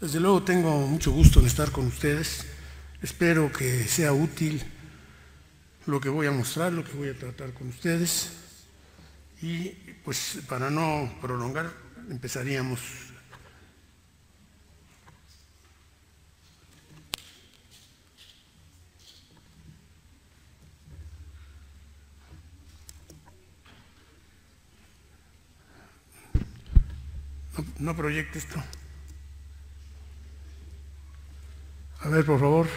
Desde luego tengo mucho gusto en estar con ustedes. Espero que sea útil lo que voy a mostrar, lo que voy a tratar con ustedes. Y pues para no prolongar, empezaríamos. No proyecte esto. A ver, por favor.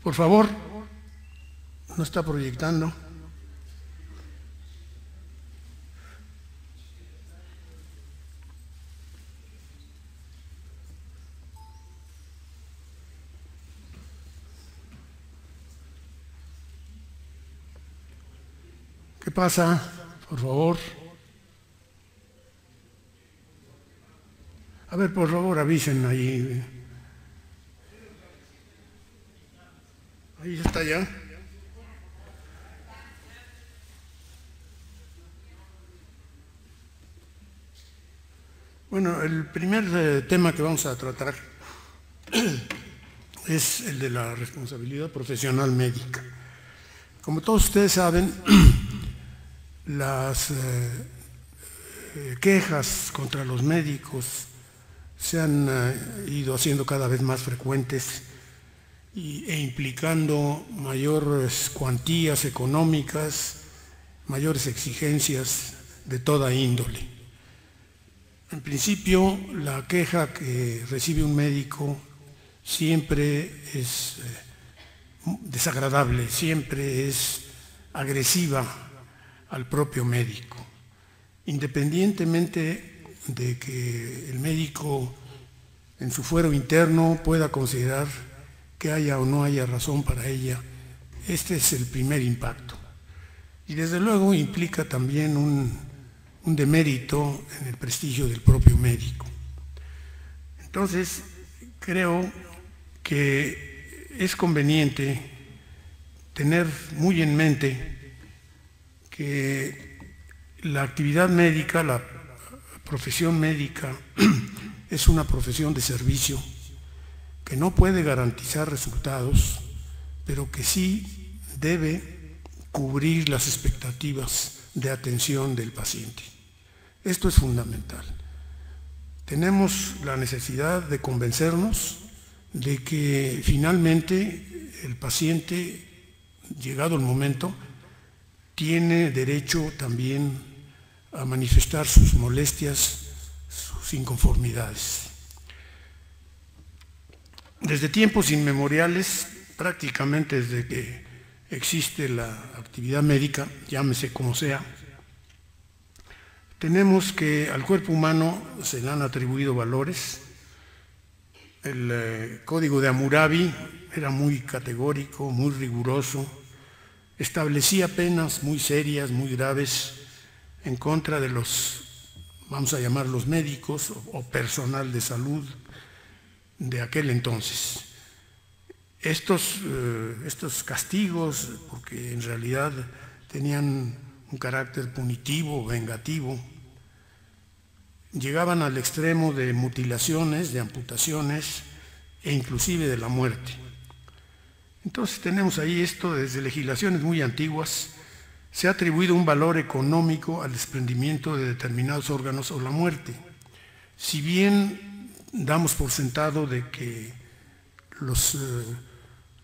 Por favor. No está proyectando. ¿Qué pasa? Por favor. A ver, por favor, avisen ahí. Ahí está ya. Bueno, el primer tema que vamos a tratar es el de la responsabilidad profesional médica. Como todos ustedes saben, las quejas contra los médicos se han ido haciendo cada vez más frecuentes e implicando mayores cuantías económicas, mayores exigencias de toda índole. En principio, la queja que recibe un médico siempre es desagradable, siempre es agresiva al propio médico, independientemente de que el médico en su fuero interno pueda considerar que haya o no haya razón para ella. Este es el primer impacto. Y desde luego implica también un demérito en el prestigio del propio médico. Entonces, creo que es conveniente tener muy en mente que la actividad médica, la profesión médica, es una profesión de servicio que no puede garantizar resultados, pero que sí debe cubrir las expectativas de atención del paciente. Esto es fundamental. Tenemos la necesidad de convencernos de que finalmente el paciente, llegado el momento, tiene derecho también a manifestar sus molestias, sus inconformidades. Desde tiempos inmemoriales, prácticamente desde que existe la actividad médica, llámese como sea, tenemos que al cuerpo humano se le han atribuido valores. El Código de Hammurabi era muy categórico, muy riguroso, establecía penas muy serias, muy graves en contra de los, vamos a llamarlos médicos o personal de salud de aquel entonces. Estos castigos, porque en realidad tenían un carácter punitivo, vengativo, llegaban al extremo de mutilaciones, de amputaciones e inclusive de la muerte. Entonces tenemos ahí esto, desde legislaciones muy antiguas, se ha atribuido un valor económico al desprendimiento de determinados órganos o la muerte. Si bien damos por sentado de que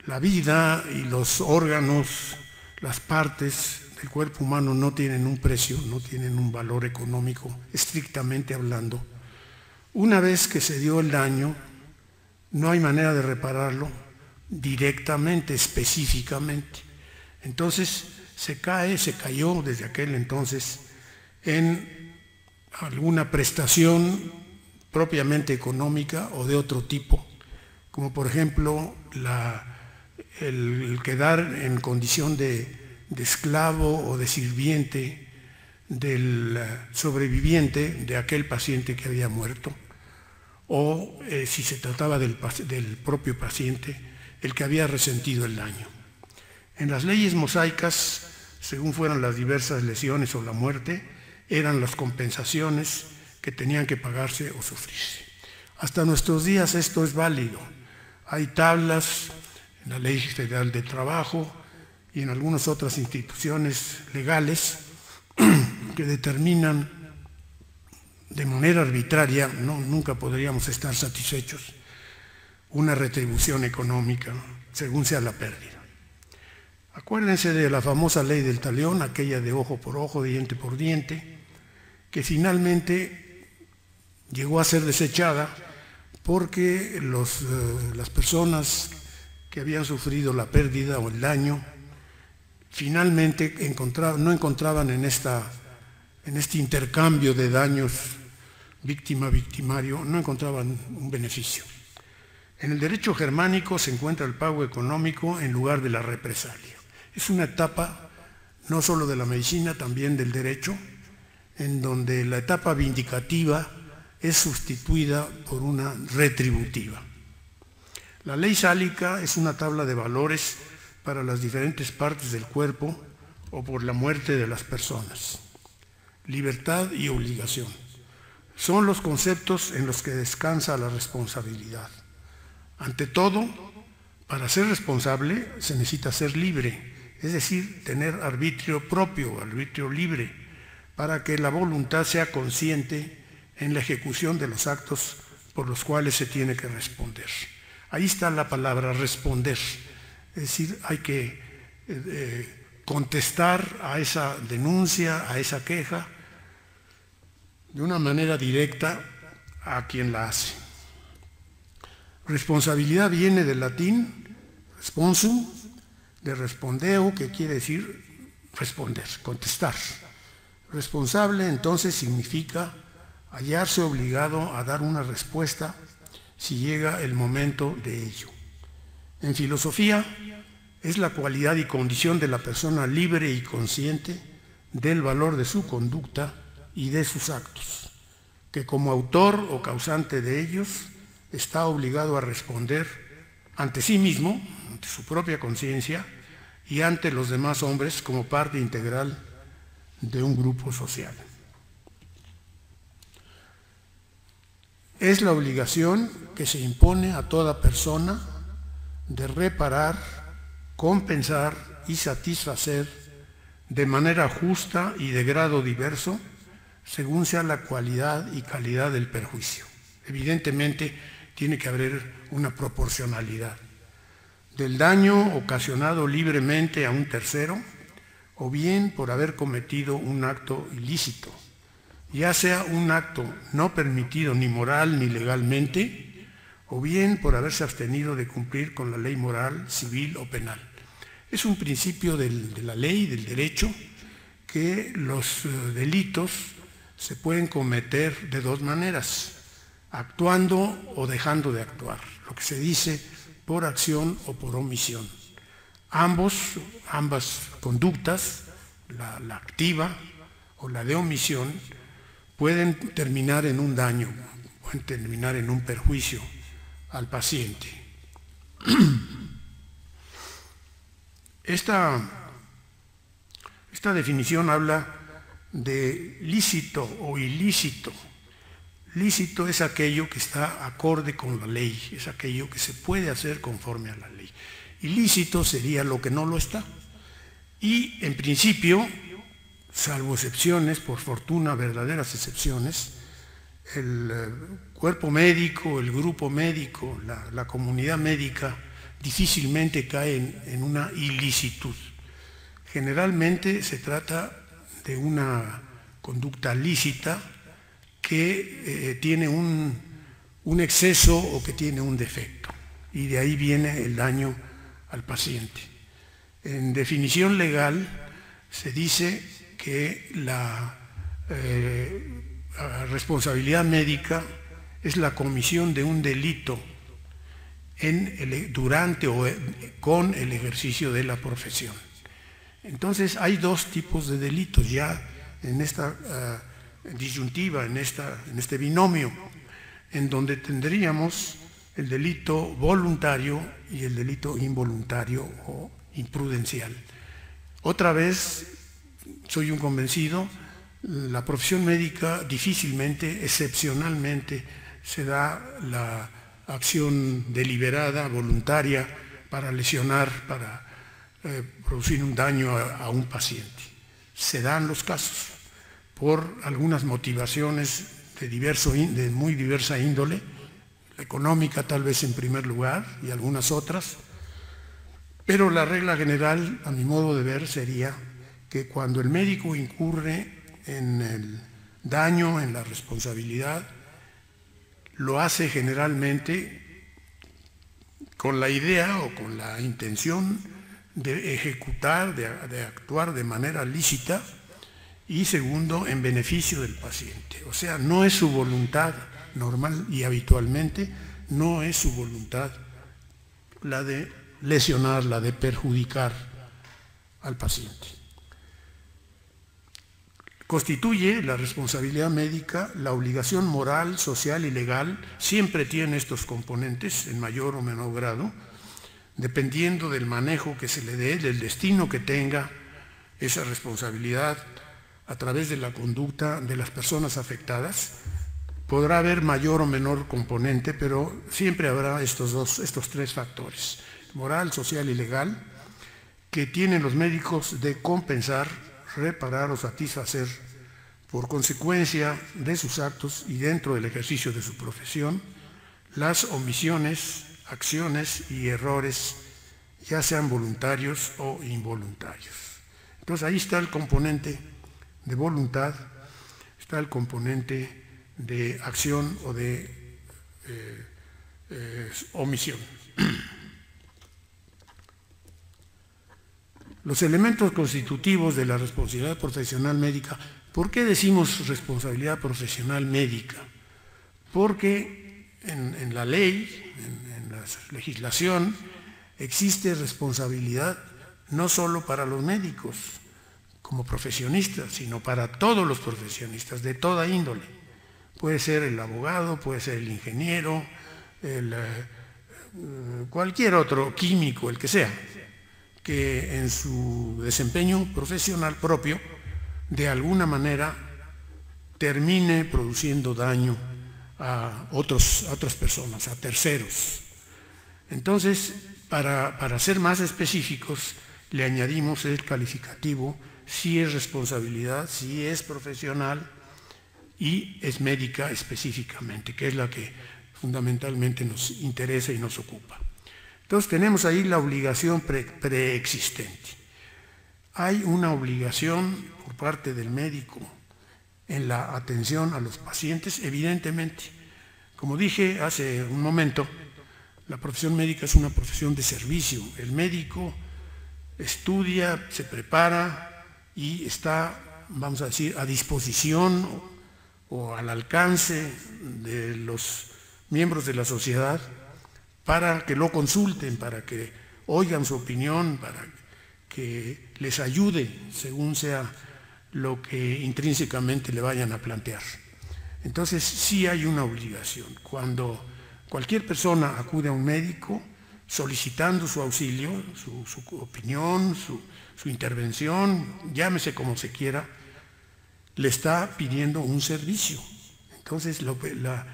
la vida y los órganos, las partes del cuerpo humano no tienen un precio, no tienen un valor económico, estrictamente hablando, una vez que se dio el daño, no hay manera de repararlo directamente, específicamente. Entonces se cayó desde aquel entonces en alguna prestación propiamente económica o de otro tipo, como por ejemplo el quedar en condición de esclavo o de sirviente del sobreviviente de aquel paciente que había muerto, o si se trataba del propio paciente el que había resentido el daño. En las leyes mosaicas, según fueran las diversas lesiones o la muerte, eran las compensaciones que tenían que pagarse o sufrirse. Hasta nuestros días esto es válido. Hay tablas en la Ley Federal de Trabajo y en algunas otras instituciones legales que determinan de manera arbitraria, nunca podríamos estar satisfechos, una retribución económica según sea la pérdida. Acuérdense de la famosa ley del talión, aquella de ojo por ojo, diente por diente, que finalmente llegó a ser desechada porque las personas que habían sufrido la pérdida o el daño finalmente no encontraban en este intercambio de daños víctima-victimario, no encontraban un beneficio. En el derecho germánico se encuentra el pago económico en lugar de la represalia. Es una etapa no solo de la medicina, también del derecho, en donde la etapa vindicativa es sustituida por una retributiva. La ley sálica es una tabla de valores para las diferentes partes del cuerpo o por la muerte de las personas. Libertad y obligación son los conceptos en los que descansa la responsabilidad. Ante todo, para ser responsable se necesita ser libre, es decir, tener arbitrio propio, arbitrio libre, para que la voluntad sea consciente en la ejecución de los actos por los cuales se tiene que responder. Ahí está la palabra responder, es decir, hay que contestar a esa denuncia, a esa queja, de una manera directa a quien la hace. Responsabilidad viene del latín responsum, de respondeo, que quiere decir responder, contestar. Responsable entonces significa hallarse obligado a dar una respuesta si llega el momento de ello. En filosofía es la cualidad y condición de la persona libre y consciente del valor de su conducta y de sus actos, que como autor o causante de ellos está obligado a responder ante sí mismo, ante su propia conciencia y ante los demás hombres como parte integral de un grupo social. Es la obligación que se impone a toda persona de reparar, compensar y satisfacer de manera justa y de grado diverso, según sea la cualidad y calidad del perjuicio. Evidentemente, tiene que haber una proporcionalidad del daño ocasionado libremente a un tercero, o bien por haber cometido un acto ilícito, ya sea un acto no permitido ni moral ni legalmente, o bien por haberse abstenido de cumplir con la ley moral, civil o penal. Es un principio de la ley, del derecho, que los delitos se pueden cometer de dos maneras, actuando o dejando de actuar, lo que se dice por acción o por omisión. Ambas conductas, la activa o la de omisión, pueden terminar en un daño, pueden terminar en un perjuicio al paciente. Esta definición habla de lícito o ilícito. Lícito es aquello que está acorde con la ley, es aquello que se puede hacer conforme a la ley. Ilícito sería lo que no lo está. Y en principio, salvo excepciones, por fortuna verdaderas excepciones, el cuerpo médico, el grupo médico, la comunidad médica difícilmente cae en una ilicitud. Generalmente se trata de una conducta lícita que tiene un exceso o que tiene un defecto, y de ahí viene el daño al paciente. En definición legal se dice que la responsabilidad médica es la comisión de un delito durante o con el ejercicio de la profesión. Entonces hay dos tipos de delitos ya en esta disyuntiva, en este binomio. en donde tendríamos el delito voluntario y el delito involuntario o imprudencial. Otra vez, soy un convencido, la profesión médica difícilmente, excepcionalmente, se da la acción deliberada, voluntaria, para lesionar, para producir un daño a un paciente. Se dan los casos por algunas motivaciones de muy diversa índole, la económica tal vez en primer lugar y algunas otras, pero la regla general, a mi modo de ver, sería que cuando el médico incurre en el daño, en la responsabilidad, lo hace generalmente con la idea o con la intención de ejecutar, de actuar de manera lícita, y segundo, en beneficio del paciente. O sea, no es su voluntad normal y habitualmente, no es su voluntad la de lesionar, la de perjudicar al paciente. Constituye la responsabilidad médica la obligación moral, social y legal, siempre tiene estos componentes en mayor o menor grado, dependiendo del manejo que se le dé, del destino que tenga esa responsabilidad a través de la conducta de las personas afectadas. Podrá haber mayor o menor componente, pero siempre habrá estos tres factores, moral, social y legal, que tienen los médicos de compensar, reparar o satisfacer por consecuencia de sus actos y dentro del ejercicio de su profesión, las omisiones, acciones y errores, ya sean voluntarios o involuntarios. Entonces ahí está el componente de voluntad, está el componente de acción o de omisión. Los elementos constitutivos de la responsabilidad profesional médica. ¿Por qué decimos responsabilidad profesional médica? Porque en la ley, en la legislación, existe responsabilidad no solo para los médicos como profesionistas, sino para todos los profesionistas de toda índole. Puede ser el abogado, puede ser el ingeniero, cualquier otro químico, el que sea, que en su desempeño profesional propio, de alguna manera, termine produciendo daño a otras personas, a terceros. Entonces, para ser más específicos, le añadimos el calificativo, si es responsabilidad, si es profesional y es médica específicamente, que es la que fundamentalmente nos interesa y nos ocupa. Entonces tenemos ahí la obligación preexistente. Hay una obligación por parte del médico en la atención a los pacientes, evidentemente. Como dije hace un momento, la profesión médica es una profesión de servicio. El médico estudia, se prepara y está, vamos a decir, a disposición o al alcance de los miembros de la sociedad para que lo consulten, para que oigan su opinión, para que les ayude según sea lo que intrínsecamente le vayan a plantear. Entonces sí hay una obligación. Cuando cualquier persona acude a un médico solicitando su auxilio, su opinión, su intervención, llámese como se quiera, le está pidiendo un servicio. Entonces la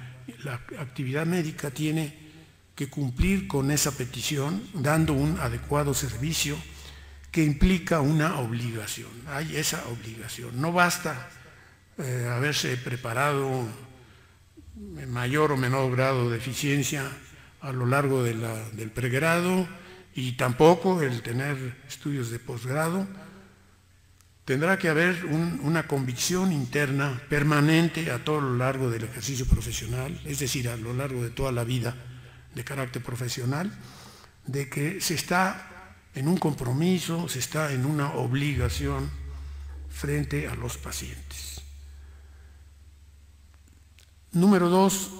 actividad médica tiene que cumplir con esa petición, dando un adecuado servicio que implica una obligación. Hay esa obligación. No basta haberse preparado en mayor o menor grado de eficiencia a lo largo del pregrado y tampoco el tener estudios de posgrado. Tendrá que haber una convicción interna permanente a todo lo largo del ejercicio profesional, es decir, a lo largo de toda la vida de carácter profesional, de que se está en un compromiso, se está en una obligación frente a los pacientes. Número 2,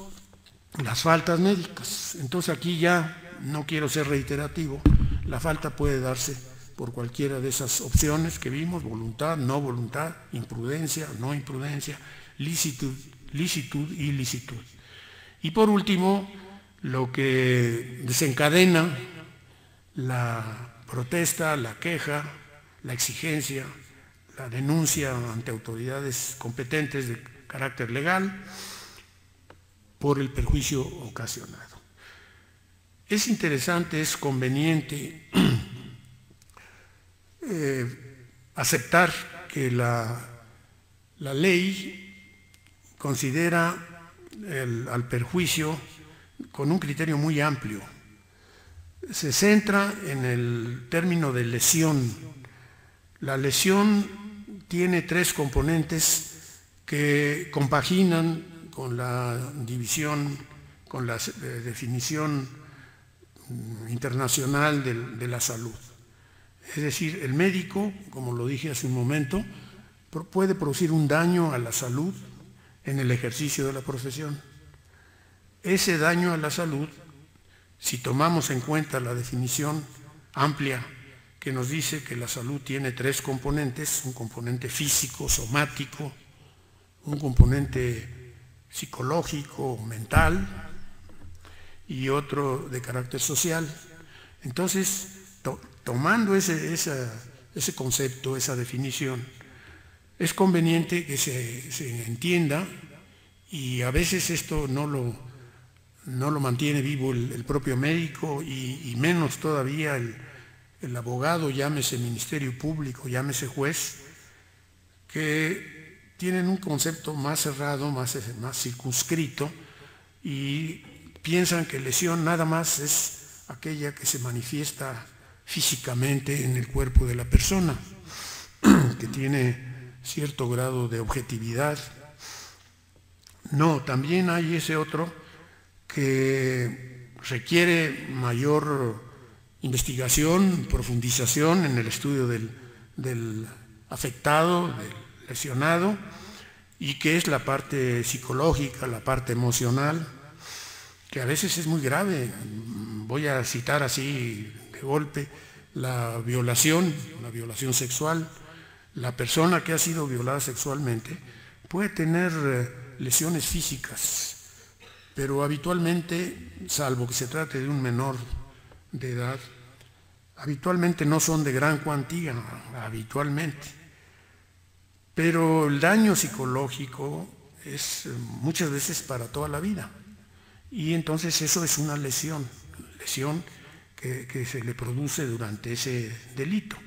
las faltas médicas. Entonces aquí ya no quiero ser reiterativo, la falta puede darse por cualquiera de esas opciones que vimos, voluntad, no voluntad, imprudencia, no imprudencia, licitud, ilicitud. Y por último, lo que desencadena la protesta, la queja, la exigencia, la denuncia ante autoridades competentes de carácter legal por el perjuicio ocasionado. Es interesante, es conveniente aceptar que la ley considera al perjuicio con un criterio muy amplio. Se centra en el término de lesión. La lesión tiene tres componentes que compaginan con la división, con la definición internacional de la salud. Es decir, el médico, como lo dije hace un momento, puede producir un daño a la salud en el ejercicio de la profesión. Ese daño a la salud, si tomamos en cuenta la definición amplia que nos dice que la salud tiene tres componentes, un componente físico, somático, un componente psicológico, mental y otro de carácter social. Entonces, tomando ese concepto, esa definición, es conveniente que se entienda, y a veces esto no lo mantiene vivo el propio médico y menos todavía el abogado, llámese Ministerio Público, llámese juez, que tienen un concepto más cerrado, más circunscrito, y piensan que lesión nada más es aquella que se manifiesta físicamente en el cuerpo de la persona, que tiene cierto grado de objetividad. No, también hay ese otro que requiere mayor investigación, profundización en el estudio del afectado, del lesionado, y que es la parte psicológica, la parte emocional, que a veces es muy grave. Voy a citar así de golpe la violación sexual. La persona que ha sido violada sexualmente puede tener lesiones físicas, pero habitualmente, salvo que se trate de un menor de edad, habitualmente no son de gran cuantía, habitualmente. Pero el daño psicológico es muchas veces para toda la vida. Y entonces eso es una lesión que se le produce durante ese delito.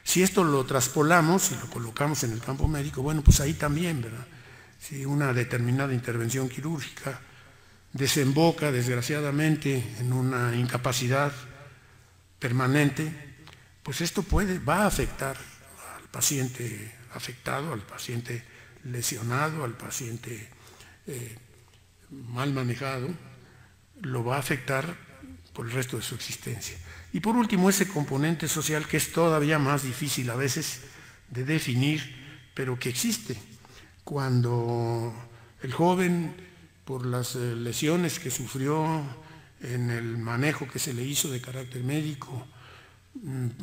Si esto lo traspolamos y lo colocamos en el campo médico, bueno, pues ahí también, ¿verdad? Si una determinada intervención quirúrgica desemboca, desgraciadamente, en una incapacidad permanente, pues esto va a afectar al paciente afectado, al paciente lesionado, al paciente mal manejado, lo va a afectar por el resto de su existencia. Y por último, ese componente social que es todavía más difícil a veces de definir, pero que existe. Cuando el joven, por las lesiones que sufrió en el manejo que se le hizo de carácter médico,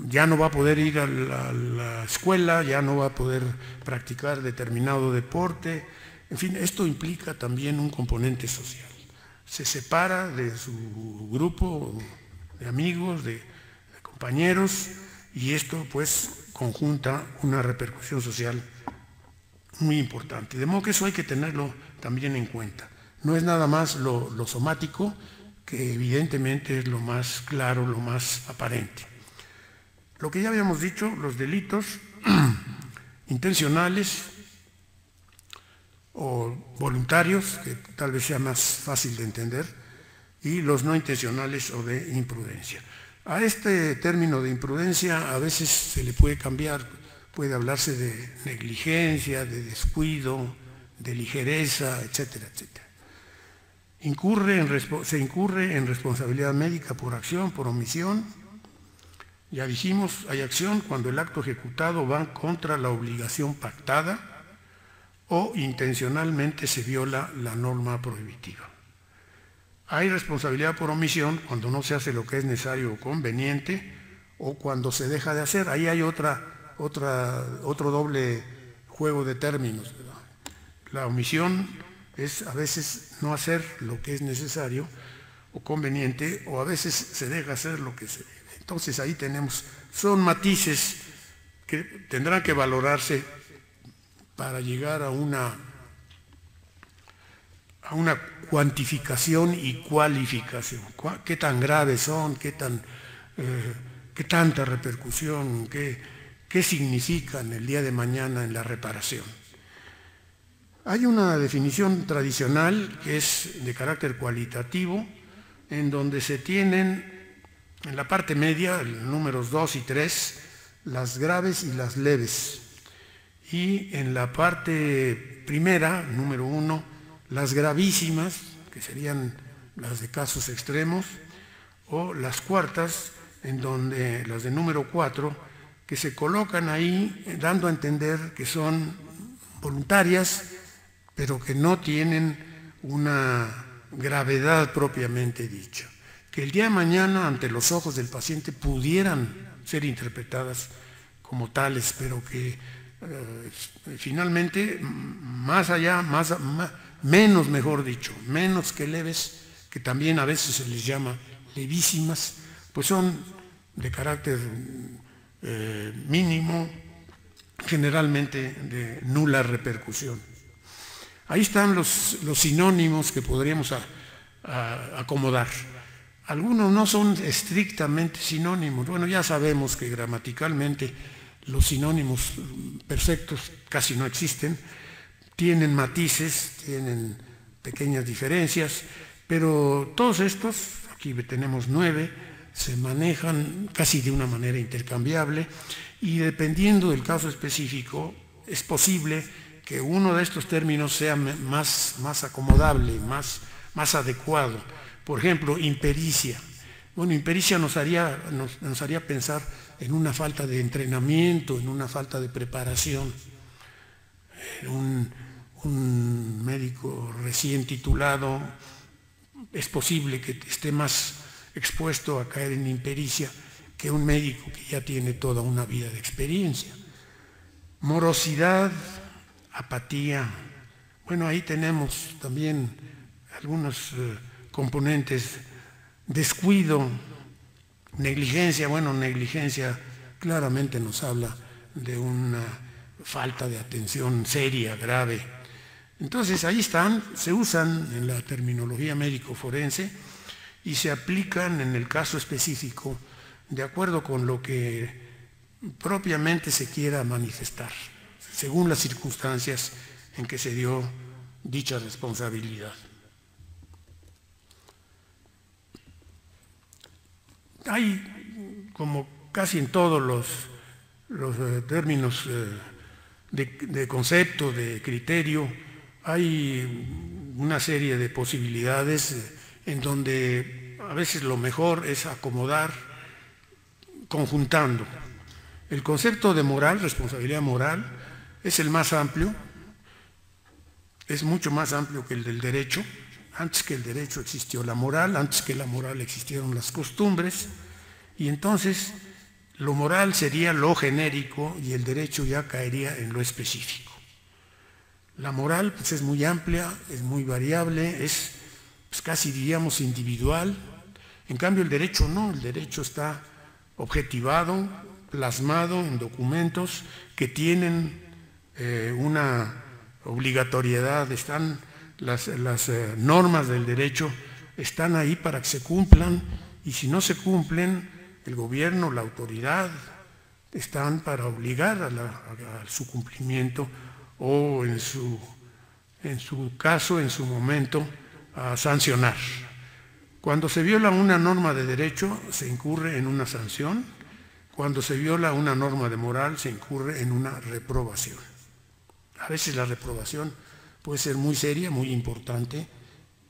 ya no va a poder ir a la escuela, ya no va a poder practicar determinado deporte. En fin, esto implica también un componente social. Se separa de su grupo de amigos, de compañeros, y esto pues conjunta una repercusión social muy importante. De modo que eso hay que tenerlo también en cuenta. No es nada más lo somático, que evidentemente es lo más claro, lo más aparente. Lo que ya habíamos dicho, los delitos intencionales o voluntarios, que tal vez sea más fácil de entender, y los no intencionales o de imprudencia. A este término de imprudencia a veces se le puede cambiar, puede hablarse de negligencia, de descuido, de ligereza, etcétera, etcétera. Se incurre en responsabilidad médica por acción, por omisión. Ya dijimos, hay acción cuando el acto ejecutado va contra la obligación pactada o intencionalmente se viola la norma prohibitiva. Hay responsabilidad por omisión cuando no se hace lo que es necesario o conveniente, o cuando se deja de hacer. Ahí hay otro doble juego de términos, ¿verdad? La omisión es a veces no hacer lo que es necesario o conveniente, o a veces se deja hacer lo que se debe. Entonces ahí tenemos, son matices que tendrán que valorarse para llegar a una cuantificación y cualificación. ¿Qué tan graves son? ¿Qué tanta repercusión? ¿Qué significan el día de mañana en la reparación? Hay una definición tradicional que es de carácter cualitativo, en donde se tienen en la parte media, números 2 y 3, las graves y las leves. Y en la parte primera, número 1, las gravísimas, que serían las de casos extremos, o las cuartas, en donde las de número 4, que se colocan ahí dando a entender que son voluntarias, pero que no tienen una gravedad propiamente dicha, que el día de mañana ante los ojos del paciente pudieran ser interpretadas como tales, pero que finalmente menos, mejor dicho, menos que leves, que también a veces se les llama levísimas, pues son de carácter mínimo, generalmente de nula repercusión. Ahí están los sinónimos que podríamos acomodar. Algunos no son estrictamente sinónimos. Bueno, ya sabemos que gramaticalmente los sinónimos perfectos casi no existen. Tienen matices, tienen pequeñas diferencias, pero todos estos, aquí tenemos 9, se manejan casi de una manera intercambiable y dependiendo del caso específico es posible que uno de estos términos sea más acomodable, más adecuado. Por ejemplo, impericia. Bueno, impericia nos haría pensar en una falta de entrenamiento, en una falta de preparación. Un médico recién titulado es posible que esté más expuesto a caer en impericia que un médico que ya tiene toda una vida de experiencia. Morosidad, apatía. Bueno, ahí tenemos también algunos componentes. Descuido, negligencia. Bueno, negligencia claramente nos habla de una falta de atención seria, grave. Entonces ahí están, se usan en la terminología médico-forense y se aplican en el caso específico de acuerdo con lo que propiamente se quiera manifestar, según las circunstancias en que se dio dicha responsabilidad. Hay, como casi en todos los términos de concepto, de criterio, hay una serie de posibilidades en donde a veces lo mejor es acomodar conjuntando. El concepto de moral, responsabilidad moral, es el más amplio, es mucho más amplio que el del derecho. Antes que el derecho existió la moral, antes que la moral existieron las costumbres, y entonces lo moral sería lo genérico y el derecho ya caería en lo específico. La moral pues, es muy amplia, es muy variable, es pues, casi diríamos individual. En cambio el derecho no, el derecho está objetivado, plasmado en documentos que tienen una obligatoriedad, están las normas del derecho están ahí para que se cumplan, y si no se cumplen, el gobierno, la autoridad, están para obligar a su cumplimiento o en su caso, en su momento, a sancionar. Cuando se viola una norma de derecho, se incurre en una sanción. Cuando se viola una norma de moral, se incurre en una reprobación. A veces la reprobación puede ser muy seria, muy importante,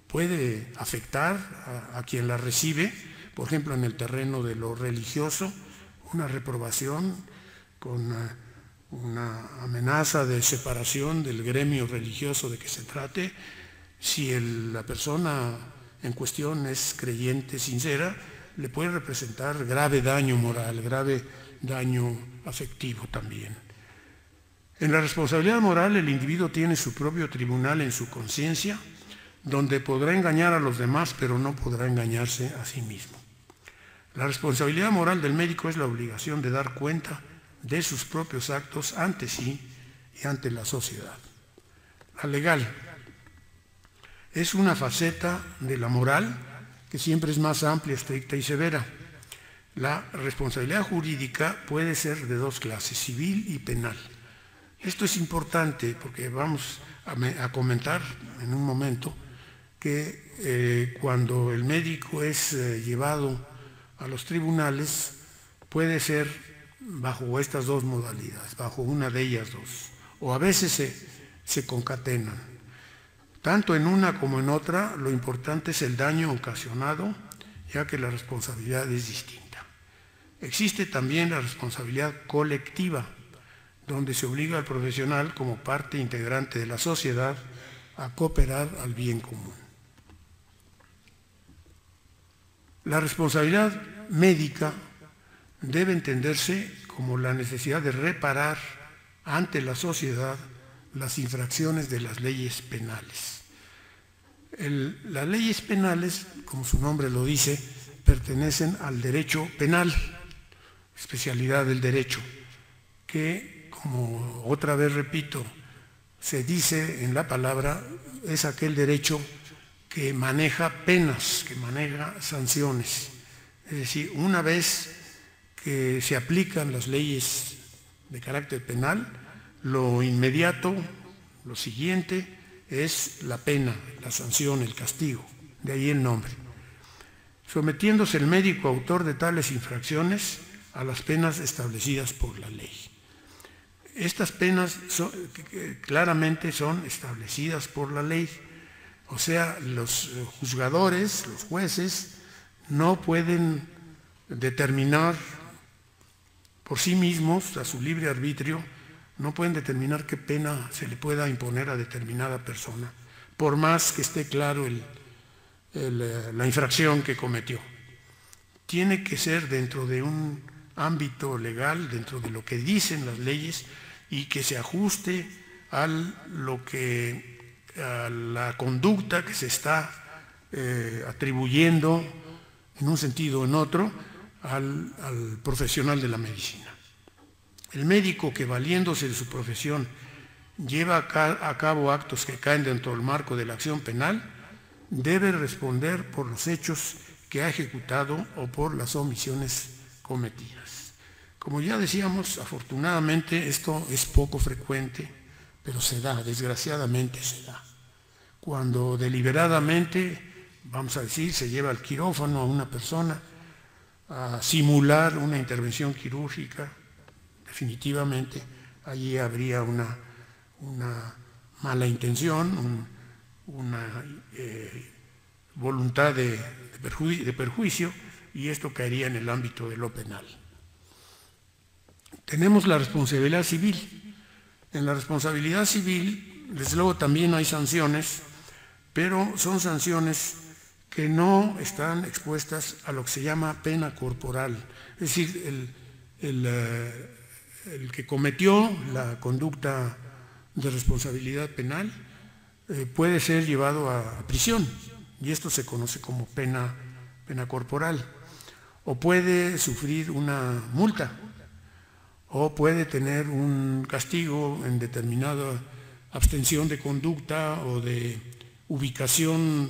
puede afectar a quien la recibe, por ejemplo, en el terreno de lo religioso, una reprobación con una amenaza de separación del gremio religioso de que se trate. Si la persona en cuestión es creyente, sincera, le puede representar grave daño moral, grave daño afectivo también. En la responsabilidad moral, el individuo tiene su propio tribunal en su conciencia, donde podrá engañar a los demás, pero no podrá engañarse a sí mismo. La responsabilidad moral del médico es la obligación de dar cuenta de sus propios actos ante sí y ante la sociedad. La legal es una faceta de la moral que siempre es más amplia, estricta y severa. La responsabilidad jurídica puede ser de dos clases, civil y penal. Esto es importante porque vamos a comentar en un momento que cuando el médico es llevado a los tribunales puede ser bajo estas dos modalidades, bajo una de ellas dos, o a veces se concatenan. Tanto en una como en otra, lo importante es el daño ocasionado, ya que la responsabilidad es distinta. Existe también la responsabilidad colectiva, donde se obliga al profesional como parte integrante de la sociedad a cooperar al bien común. La responsabilidad médica debe entenderse como la necesidad de reparar ante la sociedad las infracciones de las leyes penales. Las leyes penales, como su nombre lo dice, pertenecen al derecho penal, especialidad del derecho, que, como otra vez repito, se dice en la palabra, es aquel derecho que maneja penas, que maneja sanciones. Es decir, una vez que se aplican las leyes de carácter penal, lo inmediato, lo siguiente, es la pena, la sanción, el castigo, de ahí el nombre. Sometiéndose el médico autor de tales infracciones a las penas establecidas por la ley. Estas penas claramente son establecidas por la ley, o sea, los juzgadores, los jueces, no pueden determinar por sí mismos, a su libre arbitrio, no pueden determinar qué pena se le pueda imponer a determinada persona, por más que esté claro la infracción que cometió. Tiene que ser dentro de un ámbito legal, dentro de lo que dicen las leyes, y que se ajuste a la conducta que se está atribuyendo en un sentido o en otro al profesional de la medicina. El médico que, valiéndose de su profesión, lleva a cabo actos que caen dentro del marco de la acción penal, debe responder por los hechos que ha ejecutado o por las omisiones cometidas. Como ya decíamos, afortunadamente esto es poco frecuente, pero se da, desgraciadamente se da. Cuando deliberadamente, vamos a decir, se lleva al quirófano a una persona a simular una intervención quirúrgica, definitivamente allí habría una mala intención, una voluntad de perjuicio, y esto caería en el ámbito de lo penal. Tenemos la responsabilidad civil. En la responsabilidad civil, desde luego, también hay sanciones, pero son sanciones que no están expuestas a lo que se llama pena corporal. Es decir, el que cometió la conducta de responsabilidad penal puede ser llevado a prisión, y esto se conoce como pena corporal, o puede sufrir una multa, o puede tener un castigo en determinada abstención de conducta o de ubicación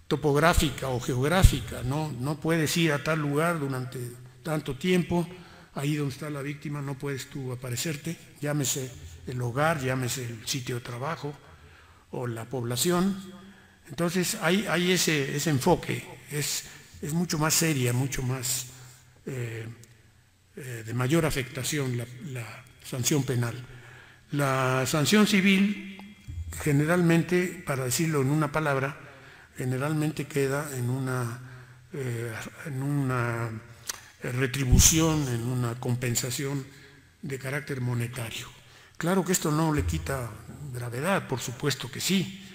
topográfica o geográfica. No puedes ir a tal lugar durante tanto tiempo, ahí donde está la víctima no puedes tú aparecerte, llámese el hogar, llámese el sitio de trabajo o la población. Entonces hay ese enfoque, es mucho más seria, mucho más de mayor afectación la sanción penal. La sanción civil, generalmente, para decirlo en una palabra, generalmente queda en una retribución, en una compensación de carácter monetario. Claro que esto no le quita gravedad, por supuesto que sí.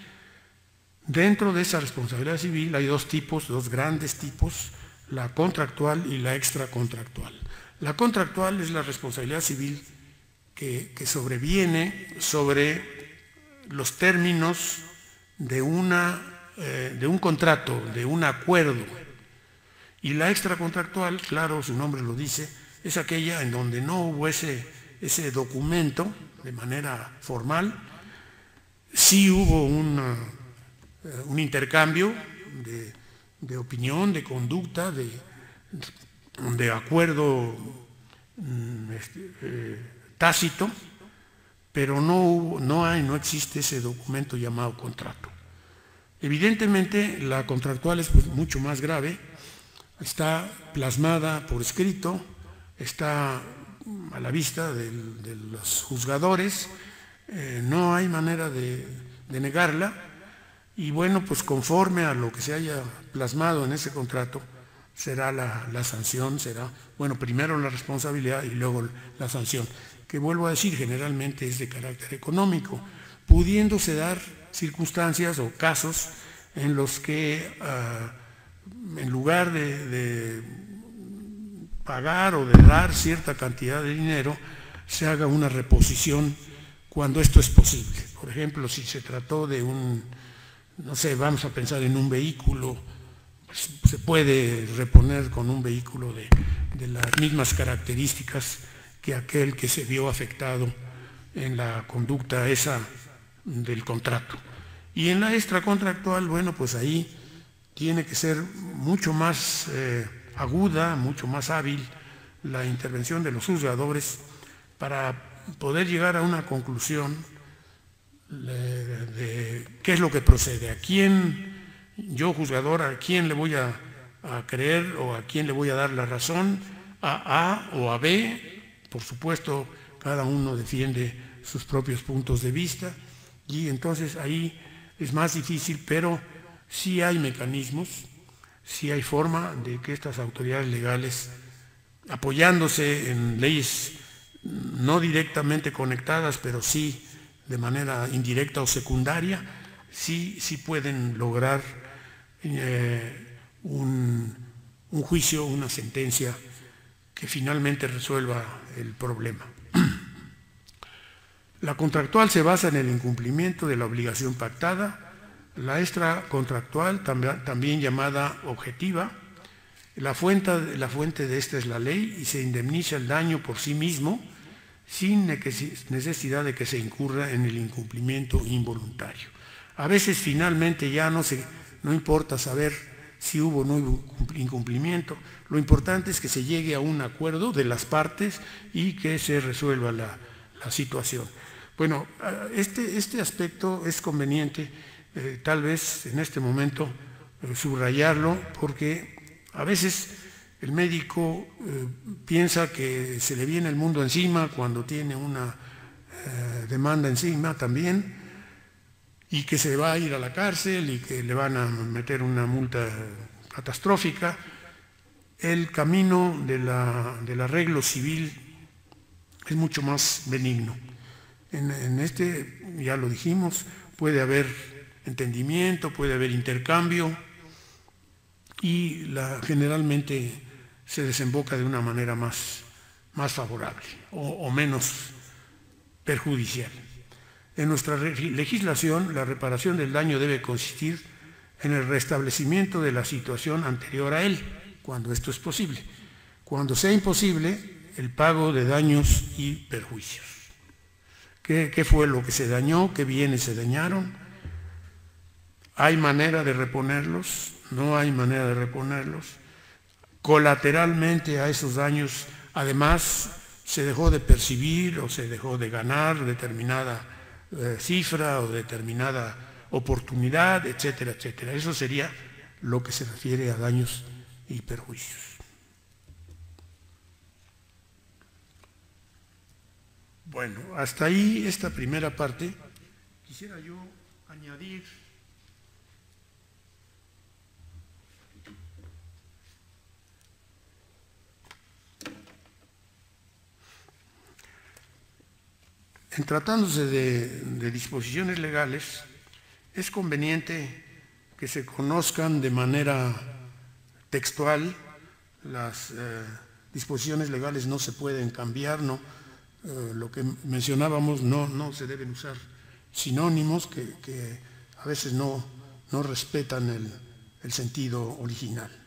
Dentro de esa responsabilidad civil hay dos grandes tipos, la contractual y la extracontractual. La contractual es la responsabilidad civil que sobreviene sobre los términos de un contrato, de un acuerdo. Y la extracontractual, claro, su nombre lo dice, es aquella en donde no hubo ese documento de manera formal. Sí hubo un intercambio de opinión, de conducta, de acuerdo tácito, pero no existe ese documento llamado contrato. Evidentemente la contractual es mucho más grave, está plasmada por escrito, está a la vista de los juzgadores, no hay manera de negarla, y bueno, pues conforme a lo que se haya plasmado en ese contrato, será la sanción, será, bueno, primero la responsabilidad y luego la sanción, que vuelvo a decir, generalmente es de carácter económico, pudiéndose dar circunstancias o casos en los que en lugar de pagar o de dar cierta cantidad de dinero, se haga una reposición cuando esto es posible. Por ejemplo, si se trató de no sé, vamos a pensar en un vehículo, pues se puede reponer con un vehículo de las mismas características que aquel que se vio afectado en la conducta esa del contrato. Y en la extracontractual, bueno, pues ahí tiene que ser mucho más aguda, mucho más hábil la intervención de los juzgadores para poder llegar a una conclusión de qué es lo que procede, a quién, yo juzgador, a quién le voy a creer o a quién le voy a dar la razón, a A o a B. Por supuesto, cada uno defiende sus propios puntos de vista y entonces ahí es más difícil, pero sí hay mecanismos, sí hay forma de que estas autoridades legales, apoyándose en leyes no directamente conectadas, pero sí de manera indirecta o secundaria, sí pueden lograr un juicio, una sentencia que finalmente resuelva el problema. La contractual se basa en el incumplimiento de la obligación pactada. La extracontractual, también llamada objetiva, la fuente de esta es la ley y se indemniza el daño por sí mismo sin necesidad de que se incurra en el incumplimiento involuntario. A veces finalmente ya no importa saber si hubo o no hubo incumplimiento, lo importante es que se llegue a un acuerdo de las partes y que se resuelva la situación. Bueno, este aspecto es conveniente tal vez en este momento subrayarlo, porque a veces el médico piensa que se le viene el mundo encima cuando tiene una demanda encima también, y que se va a ir a la cárcel y que le van a meter una multa catastrófica. El camino del arreglo civil es mucho más benigno. En este, ya lo dijimos, puede haber entendimiento, puede haber intercambio y generalmente se desemboca de una manera más favorable o menos perjudicial. En nuestra legislación, la reparación del daño debe consistir en el restablecimiento de la situación anterior a él, cuando esto es posible. Cuando sea imposible, el pago de daños y perjuicios. ¿Qué fue lo que se dañó? ¿Qué bienes se dañaron? ¿Hay manera de reponerlos? ¿No hay manera de reponerlos? Colateralmente a esos daños, además, se dejó de percibir o se dejó de ganar determinada cifra o determinada oportunidad, etcétera, etcétera. Eso sería lo que se refiere a daños y perjuicios. Bueno, hasta ahí esta primera parte. Quisiera yo añadir en tratándose de disposiciones legales, es conveniente que se conozcan de manera textual. Las disposiciones legales no se pueden cambiar, lo que mencionábamos, no se deben usar sinónimos que a veces no respetan el sentido original.